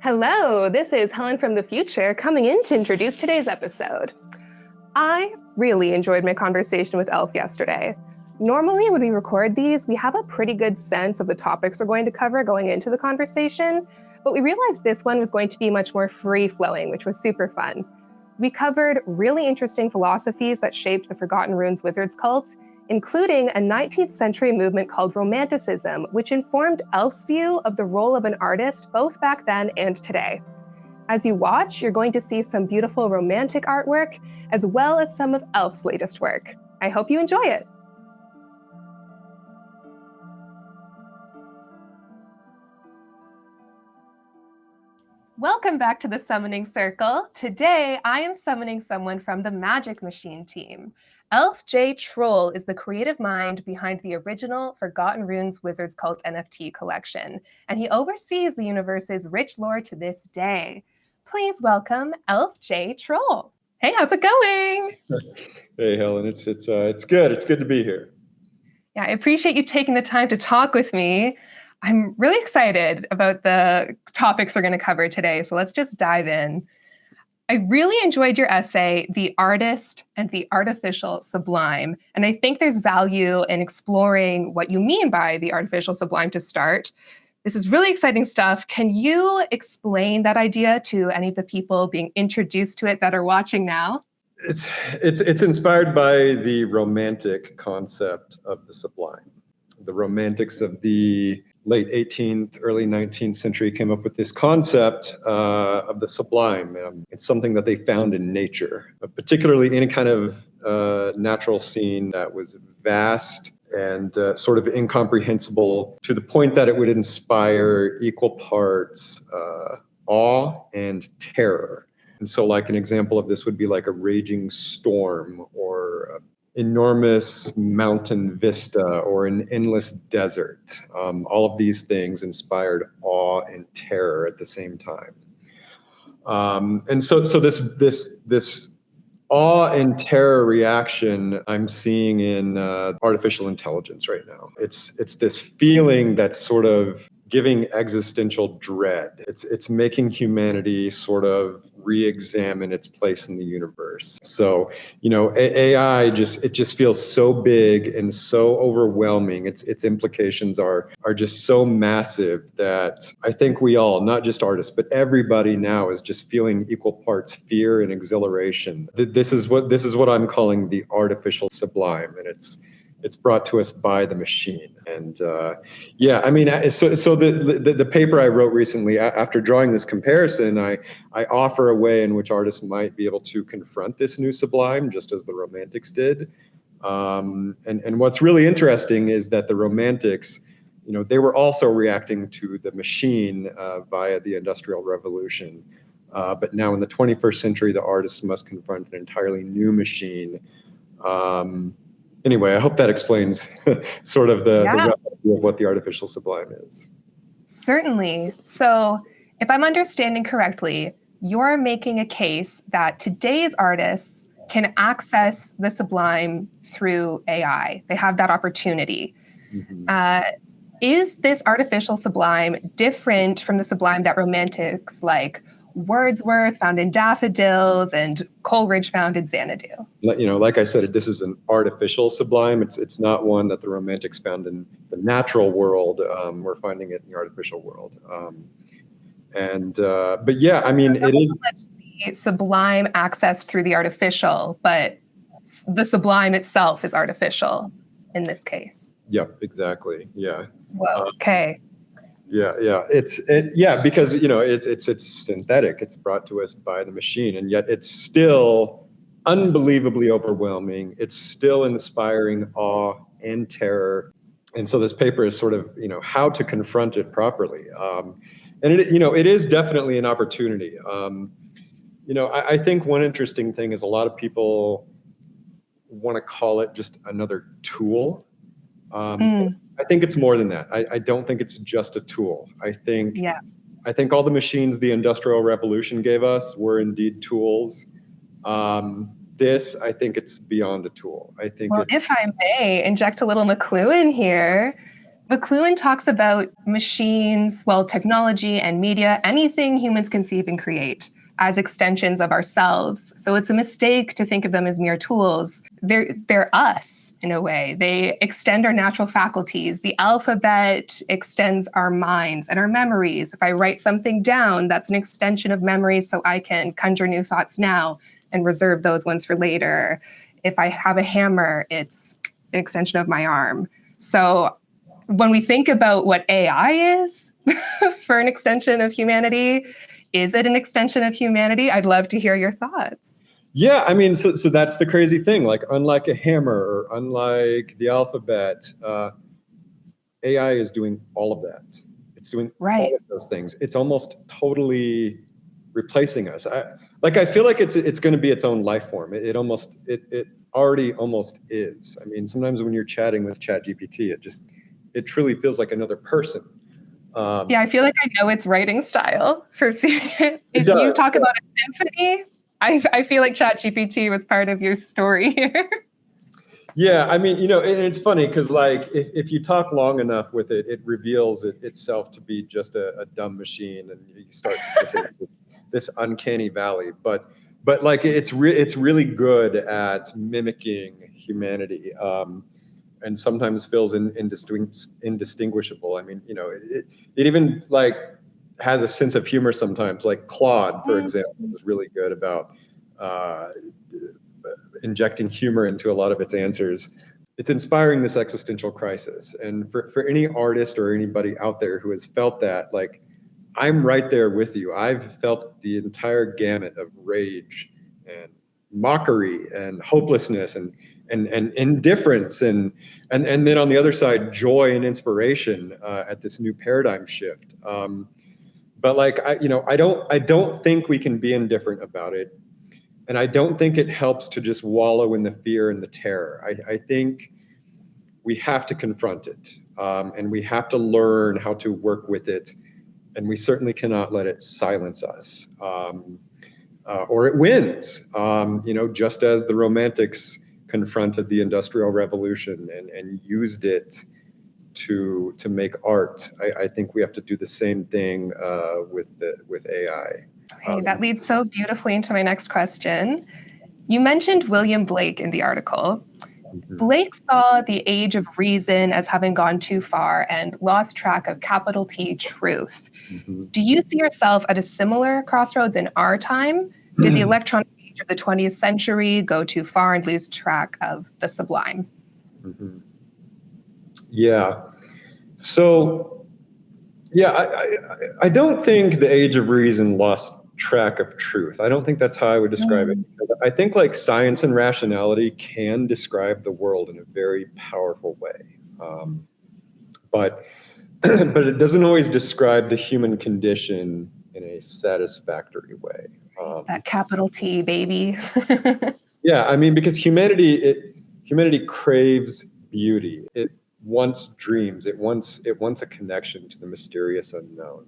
Hello, this is Helen from the future coming in to introduce today's episode. I really enjoyed my conversation with Elf yesterday. Normally, when we record these, we have a pretty good sense of the topics we're going to cover going into the conversation, but we realized this one was going to be much more free-flowing, which was super fun. We covered really interesting philosophies that shaped the Forgotten Runes Wizards cult, including a 19th century movement called Romanticism, which informed Elf's view of the role of an artist both back then and today. As you watch, you're going to see some beautiful romantic artwork, as well as some of Elf's latest work. I hope you enjoy it. Welcome back to the Summoning Circle. Today, I am summoning someone from the Magic Machine team. Elf J Trul is the creative mind behind the original Forgotten Runes Wizards Cult NFT collection, and he oversees the universe's rich lore to this day. Please welcome Elf J Trul. Hey, how's it going? Hey, Helen, it's good. It's good to be here. Yeah, I appreciate you taking the time to talk with me. I'm really excited about the topics we're going to cover today, so let's just dive in. I really enjoyed your essay, The Artist and the Artificial Sublime, and I think there's value in exploring what you mean by the artificial sublime to start. This is really exciting stuff. Can you explain that idea to any of the people being introduced to it that are watching now? It's inspired by the romantic concept of the sublime. The romantics of the late 18th, early 19th century came up with this concept of the sublime. It's something that they found in nature, particularly any kind of natural scene that was vast and sort of incomprehensible, to the point that it would inspire equal parts awe and terror. And so like an example of this would be like a raging storm or enormous mountain vista or an endless desert. All of these things inspired awe and terror at the same time. And so this awe and terror reaction I'm seeing in artificial intelligence right now. It's this feeling that's sort of giving existential dread. It's making humanity sort of re-examine its place in the universe. So, AI it just feels so big and so overwhelming. Its implications are just so massive that I think we all, not just artists, but everybody now is just feeling equal parts fear and exhilaration. This is what I'm calling the artificial sublime, and it's brought to us by the machine. And so the paper I wrote recently, after drawing this comparison, I offer a way in which artists might be able to confront this new sublime, just as the Romantics did. And what's really interesting is that the Romantics, they were also reacting to the machine via the Industrial Revolution. But now in the 21st century, the artists must confront an entirely new machine. Anyway, I hope that explains sort of the reality of what the artificial sublime is. Certainly. So if I'm understanding correctly, you're making a case that today's artists can access the sublime through AI. They have that opportunity. Mm-hmm. Is this artificial sublime different from the sublime that romantics like Wordsworth found in Daffodils and Coleridge found in Xanadu? Like I said, this is an artificial sublime. It's not one that the Romantics found in the natural world. We're finding it in the artificial world. But yeah, I mean, it is the sublime accessed through the artificial, but the sublime itself is artificial in this case. Yep, exactly. Yeah. Whoa. Okay. Yeah. Because it's synthetic. It's brought to us by the machine, and yet it's still unbelievably overwhelming. It's still inspiring awe and terror. And so this paper is sort of how to confront it properly. And it is definitely an opportunity. I think one interesting thing is a lot of people want to call it just another tool. I think it's more than that. I don't think it's just a tool. I think all the machines the Industrial Revolution gave us were indeed tools. I think it's beyond a tool. If I may inject a little McLuhan here, McLuhan talks about machines, well, technology and media, anything humans conceive and create as extensions of ourselves. So it's a mistake to think of them as mere tools. They're us in a way. They extend our natural faculties. The alphabet extends our minds and our memories. If I write something down, that's an extension of memories, so I can conjure new thoughts now and reserve those ones for later. If I have a hammer, it's an extension of my arm. So when we think about what AI is for an extension of humanity, is it an extension of humanity? I'd love to hear your thoughts. Yeah, I mean, so that's the crazy thing. Like, unlike a hammer or unlike the alphabet, AI is doing all of that. It's doing all of those things. It's almost totally replacing us. I feel like it's going to be its own life form. It already almost is. I mean, sometimes when you're chatting with ChatGPT, it truly feels like another person. Yeah, I feel like I know its writing style for seeing it. If you talk about a symphony, I feel like ChatGPT was part of your story here. Yeah, I mean, and it's funny because, like, if you talk long enough with it, it reveals itself to be just a dumb machine, and you start to get this uncanny valley. But like, it's really good at mimicking humanity. And sometimes feels indistinguishable. I mean, it even like has a sense of humor sometimes. Like Claude, for example, was really good about injecting humor into a lot of its answers. It's inspiring this existential crisis. And for any artist or anybody out there who has felt that, like, I'm right there with you. I've felt the entire gamut of rage and mockery and hopelessness and indifference and then on the other side, joy and inspiration at this new paradigm shift. But like, I don't think we can be indifferent about it, and I don't think it helps to just wallow in the fear and the terror. I think we have to confront it, and we have to learn how to work with it, and we certainly cannot let it silence us. Or it wins, just as the Romantics confronted the Industrial Revolution and used it to make art. I think we have to do the same thing with AI. Okay, that leads so beautifully into my next question. You mentioned William Blake in the article. Blake saw the age of reason as having gone too far and lost track of capital T truth. Do you see yourself at a similar crossroads in our time? Did the electronic age of the 20th century go too far and lose track of the sublime? Yeah. So, yeah, I don't think the age of reason lost track of truth. I don't think that's how I would describe it. I think like science and rationality can describe the world in a very powerful way. But it doesn't always describe the human condition in a satisfactory way. That capital T, baby. Yeah, I mean, because humanity craves beauty. It wants dreams. It wants a connection to the mysterious unknown.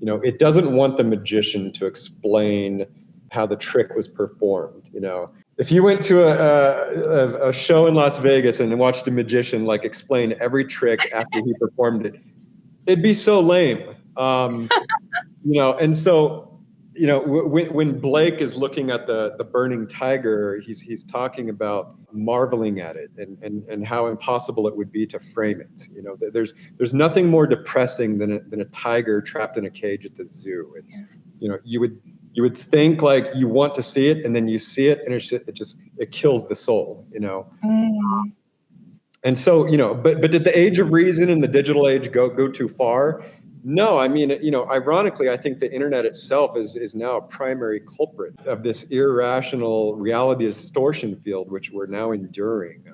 It doesn't want the magician to explain how the trick was performed. If you went to a show in Las Vegas and watched a magician like explain every trick after he performed it, it'd be so lame. And so, when Blake is looking at the burning tiger, he's talking about marveling at it and how impossible it would be to frame it. There's nothing more depressing than a tiger trapped in a cage at the zoo. It's, you would think like you want to see it, and then you see it, and it kills the soul. And so, but did the age of reason and the digital age go too far? No, I mean, ironically, I think the internet itself is now a primary culprit of this irrational reality distortion field, which we're now enduring.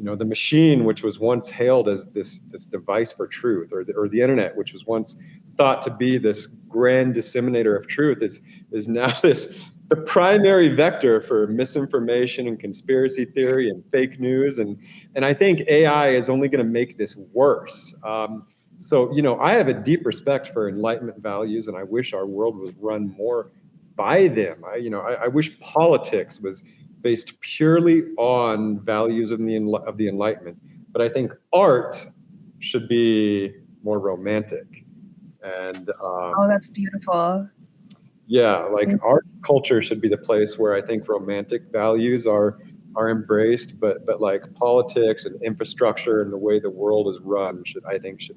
The machine, which was once hailed as this device for truth, or the internet, which was once thought to be this grand disseminator of truth, is now the primary vector for misinformation and conspiracy theory and fake news. And I think AI is only going to make this worse. So, I have a deep respect for Enlightenment values, and I wish our world was run more by them. I wish politics was based purely on values of the Enlightenment. But I think art should be more romantic. And Oh, that's beautiful. yeah, like art culture should be the place where I think romantic values are embraced, but like politics and infrastructure and the way the world is run should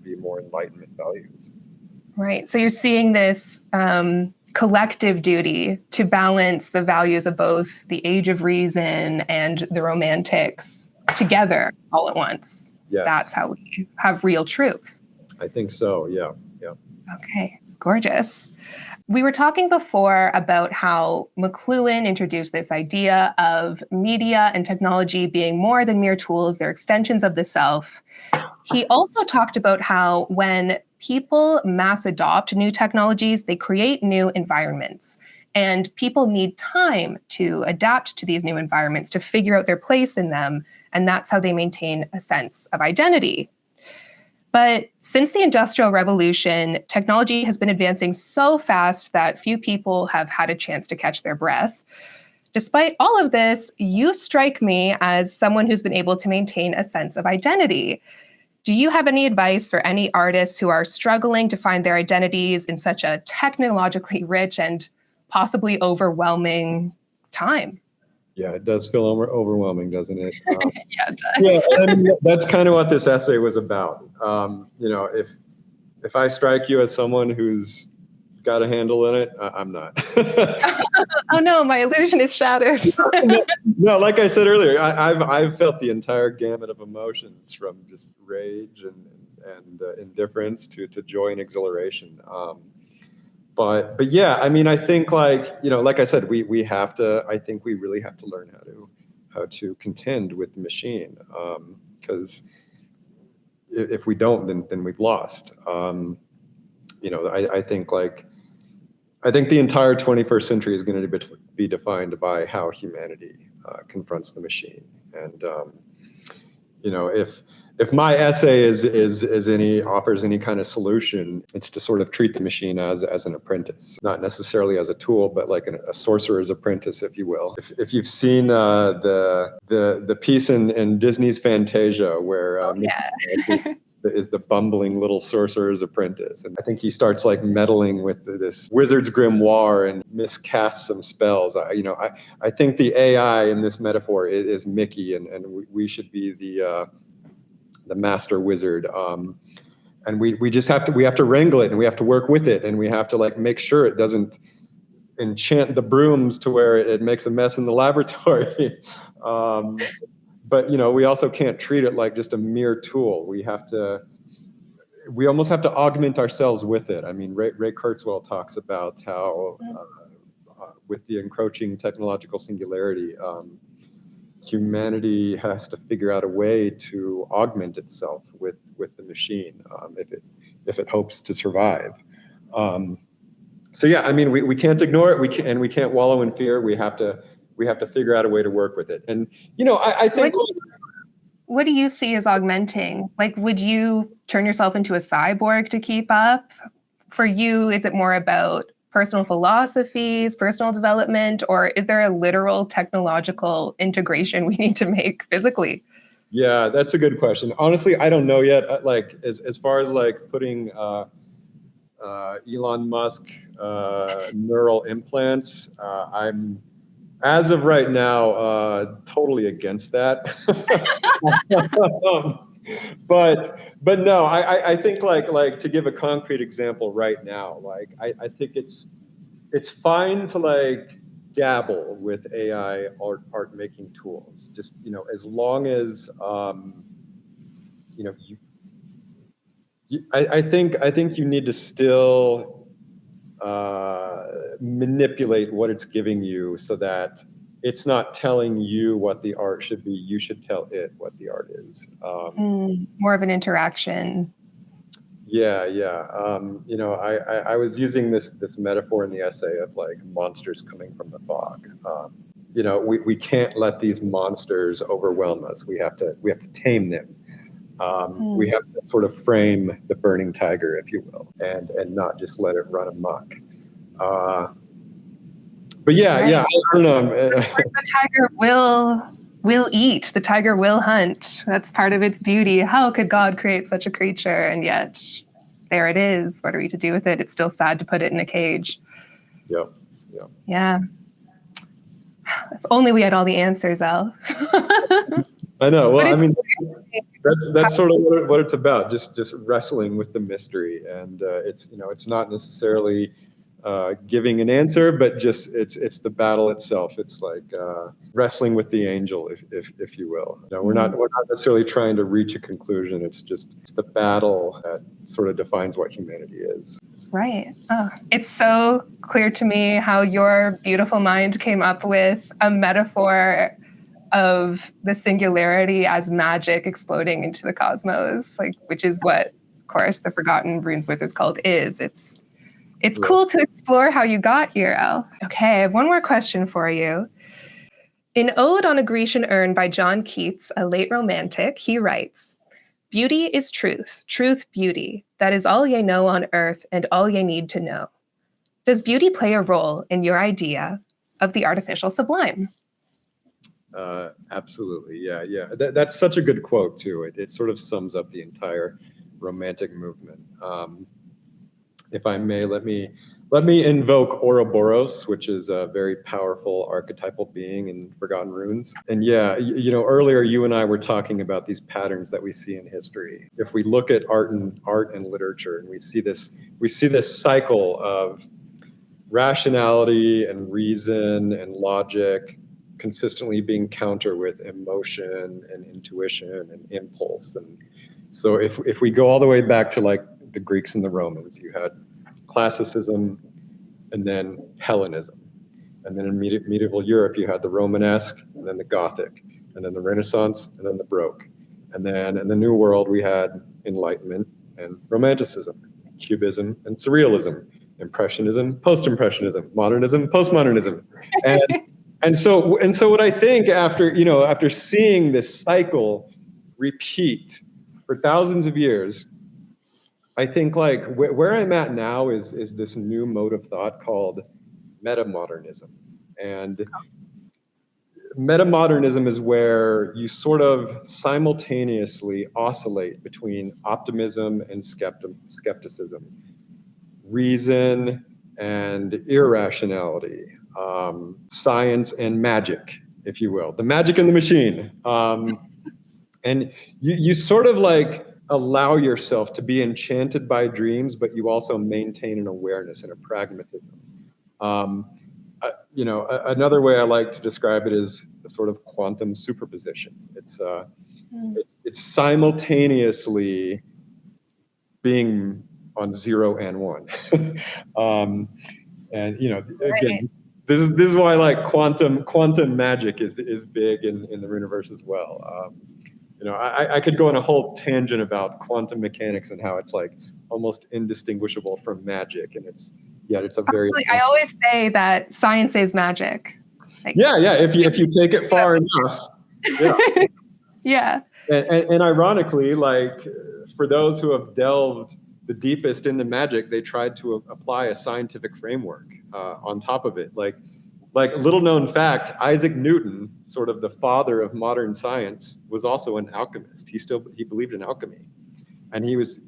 be more Enlightenment values. Right. So you're seeing this collective duty to balance the values of both the Age of Reason and the Romantics together all at once. Yes. That's how we have real truth. I think so. Yeah. Yeah. Okay. Gorgeous. We were talking before about how McLuhan introduced this idea of media and technology being more than mere tools, they're extensions of the self. He also talked about how when people mass adopt new technologies, they create new environments. And people need time to adapt to these new environments, to figure out their place in them. And that's how they maintain a sense of identity. But since the Industrial Revolution, technology has been advancing so fast that few people have had a chance to catch their breath. Despite all of this, you strike me as someone who's been able to maintain a sense of identity. Do you have any advice for any artists who are struggling to find their identities in such a technologically rich and possibly overwhelming time? Yeah, it does feel overwhelming, doesn't it? Yeah, it does. Yeah, and that's kind of what this essay was about. If I strike you as someone who's got a handle in it, I'm not. Oh no, my illusion is shattered. No, like I said earlier, I've felt the entire gamut of emotions, from just rage and indifference to joy and exhilaration. But yeah, I mean, I think like I said, we have to. I think we really have to learn how to contend with the machine, because if we don't, then we've lost. I think the entire 21st century is going to be defined by how humanity confronts the machine. And if my essay offers any kind of solution, it's to sort of treat the machine as an apprentice, not necessarily as a tool, but like a sorcerer's apprentice, if you will. If you've seen the piece in Disney's Fantasia where is the bumbling little sorcerer's apprentice, and I think he starts like meddling with this wizard's grimoire and miscasts some spells. I think the AI in this metaphor is Mickey, and we should be the master wizard, and we just have to wrangle it, and we have to work with it, and we have to like make sure it doesn't enchant the brooms to where it makes a mess in the laboratory. But we also can't treat it like just a mere tool. We almost have to augment ourselves with it. I mean, Ray Kurzweil talks about how with the encroaching technological singularity, humanity has to figure out a way to augment itself with the machine if it hopes to survive. So yeah, I mean, we can't ignore it. We can't wallow in fear. We have to figure out a way to work with it. And I think. What do you see as augmenting? Like, would you turn yourself into a cyborg to keep up? For you, is it more about personal philosophies, personal development, or is there a literal technological integration we need to make physically? Yeah, that's a good question. Honestly, I don't know yet. Like, as far as like putting Elon Musk neural implants, I'm, as of right now, totally against that. But no, I think like to give a concrete example right now, like I think it's fine to like dabble with AI art making tools, just as long as I think you need to still manipulate what it's giving you so that it's not telling you what the art should be. You should tell it what the art is. More of an interaction. Yeah. I was using this metaphor in the essay of like monsters coming from the fog. We can't let these monsters overwhelm us. We have to tame them. We have to sort of frame the burning tiger, if you will, and not just let it run amok. But yeah, right. I don't know. The tiger will will eat, the tiger will hunt. That's part of its beauty. How could God create such a creature? And yet, there it is. What are we to do with it? It's still sad to put it in a cage. Yeah. Yeah. If only we had all the answers, Al. I know. Well, I mean, it's that's sort of what it's about. Just wrestling with the mystery, and it's not necessarily giving an answer, but just it's the battle itself. It's like wrestling with the angel, if you will. We're not necessarily trying to reach a conclusion. It's the battle that sort of defines what humanity is. Right. Oh, it's so clear to me how your beautiful mind came up with a metaphor of the singularity as magic exploding into the cosmos, which is what, of course, the Forgotten Runes Wizards cult is. It's cool to explore how you got here, Al. Okay, I have one more question for you. In Ode on a Grecian Urn by John Keats, a late romantic, he writes, "Beauty is truth, truth beauty. That is all ye know on earth and all ye need to know." Does beauty play a role in your idea of the artificial sublime? Absolutely. Yeah. That's such a good quote too. It sort of sums up the entire romantic movement. If I may, let me invoke Ouroboros, which is a very powerful archetypal being in Forgotten Runes. And yeah, earlier you and I were talking about these patterns that we see in history. If we look at art and literature, and we see this cycle of rationality and reason and logic consistently being counter with emotion and intuition and impulse. And so if we go all the way back to like the Greeks and the Romans, you had classicism and then Hellenism. And then in medieval Europe, you had the Romanesque and then the Gothic, and then the Renaissance and then the Baroque. And then in the New World, we had Enlightenment and Romanticism, Cubism and Surrealism, Impressionism, Post-Impressionism, Modernism, Postmodernism. And so what I think after seeing this cycle repeat for thousands of years, I think like where I'm at now is this new mode of thought called Metamodernism. And Metamodernism is where you sort of simultaneously oscillate between optimism and skepticism, reason and irrationality, science and magic, if you will, the magic in the machine. And you sort of like allow yourself to be enchanted by dreams, but you also maintain an awareness and a pragmatism. Another way I like to describe it is a sort of quantum superposition. It's simultaneously being on 0 and 1. Again, this is why like quantum magic is big in the Runiverse as well. I could go on a whole tangent about quantum mechanics and how it's like almost indistinguishable from magic, and it's a very. I always say that science is magic. If you take it far enough. Yeah. Yeah. And ironically, like for those who have delved the deepest into magic, they tried to apply a scientific framework on top of it. Like little known fact, Isaac Newton, sort of the father of modern science, was also an alchemist. He believed in alchemy, and his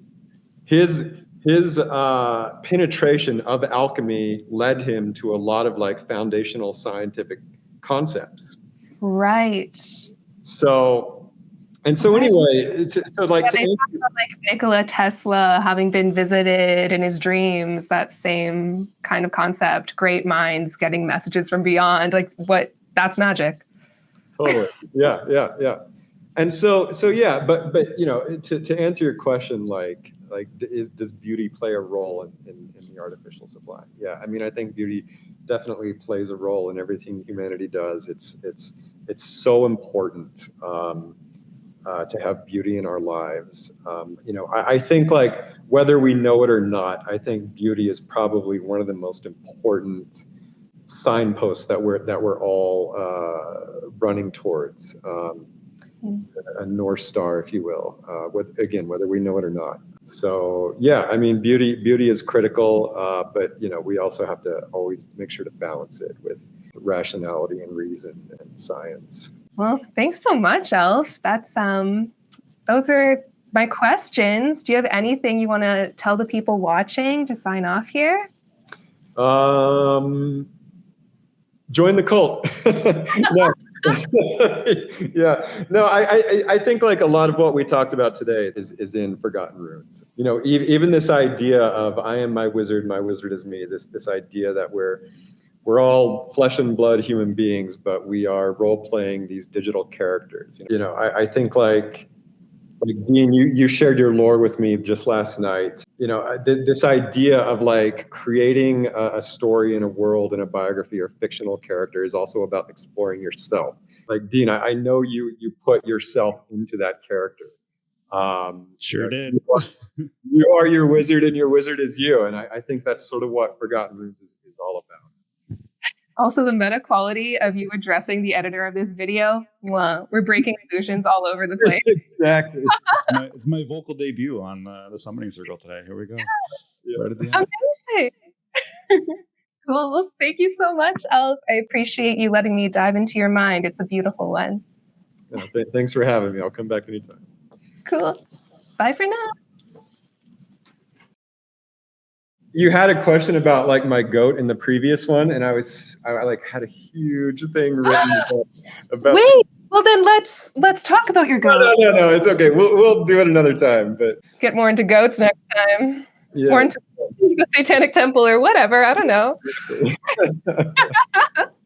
penetration of alchemy led him to a lot of like foundational scientific concepts. Right. Anyway, they talk about like Nikola Tesla having been visited in his dreams, that same kind of concept, great minds getting messages from beyond, that's magic. Totally. Yeah. And so but to answer your question, does beauty play a role in the artificial sublime? Yeah, I mean, I think beauty definitely plays a role in everything humanity does. It's so important to have beauty in our lives. I think like whether we know it or not, I think beauty is probably one of the most important signposts that we're all running towards, a North Star, if you will, whether we know it or not. So yeah, I mean, beauty is critical, but we also have to always make sure to balance it with rationality and reason and science. Well, thanks so much, Elf. Those are my questions. Do you have anything you want to tell the people watching to sign off here? Join the cult. No. Yeah, no, I think like a lot of what we talked about today is in Forgotten Runes. You know, even this idea of I am my wizard is me. This idea that we're all flesh and blood human beings, but we are role playing these digital characters. You know, I think like Dean, you shared your lore with me just last night. You know, this idea of like creating a story in a world in a biography or fictional character is also about exploring yourself. Like Dean, I know you put yourself into that character. Sure did. You are your wizard, and your wizard is you. And I think that's sort of what Forgotten Runes is all about. Also, the meta quality of you addressing the editor of this video, we're breaking illusions all over the place. Exactly. It's my vocal debut on the Summoning Circle today. Here we go. Yeah. Right at the end. Amazing. Cool. Well, thank you so much, Elf. I appreciate you letting me dive into your mind. It's a beautiful one. Yeah, thanks for having me. I'll come back anytime. Cool. Bye for now. You had a question about like my goat in the previous one, and I like had a huge thing written about. Wait, well then let's talk about your goat. No, it's okay. We'll do it another time. But get more into goats next time. Yeah. More into the Satanic Temple or whatever. I don't know.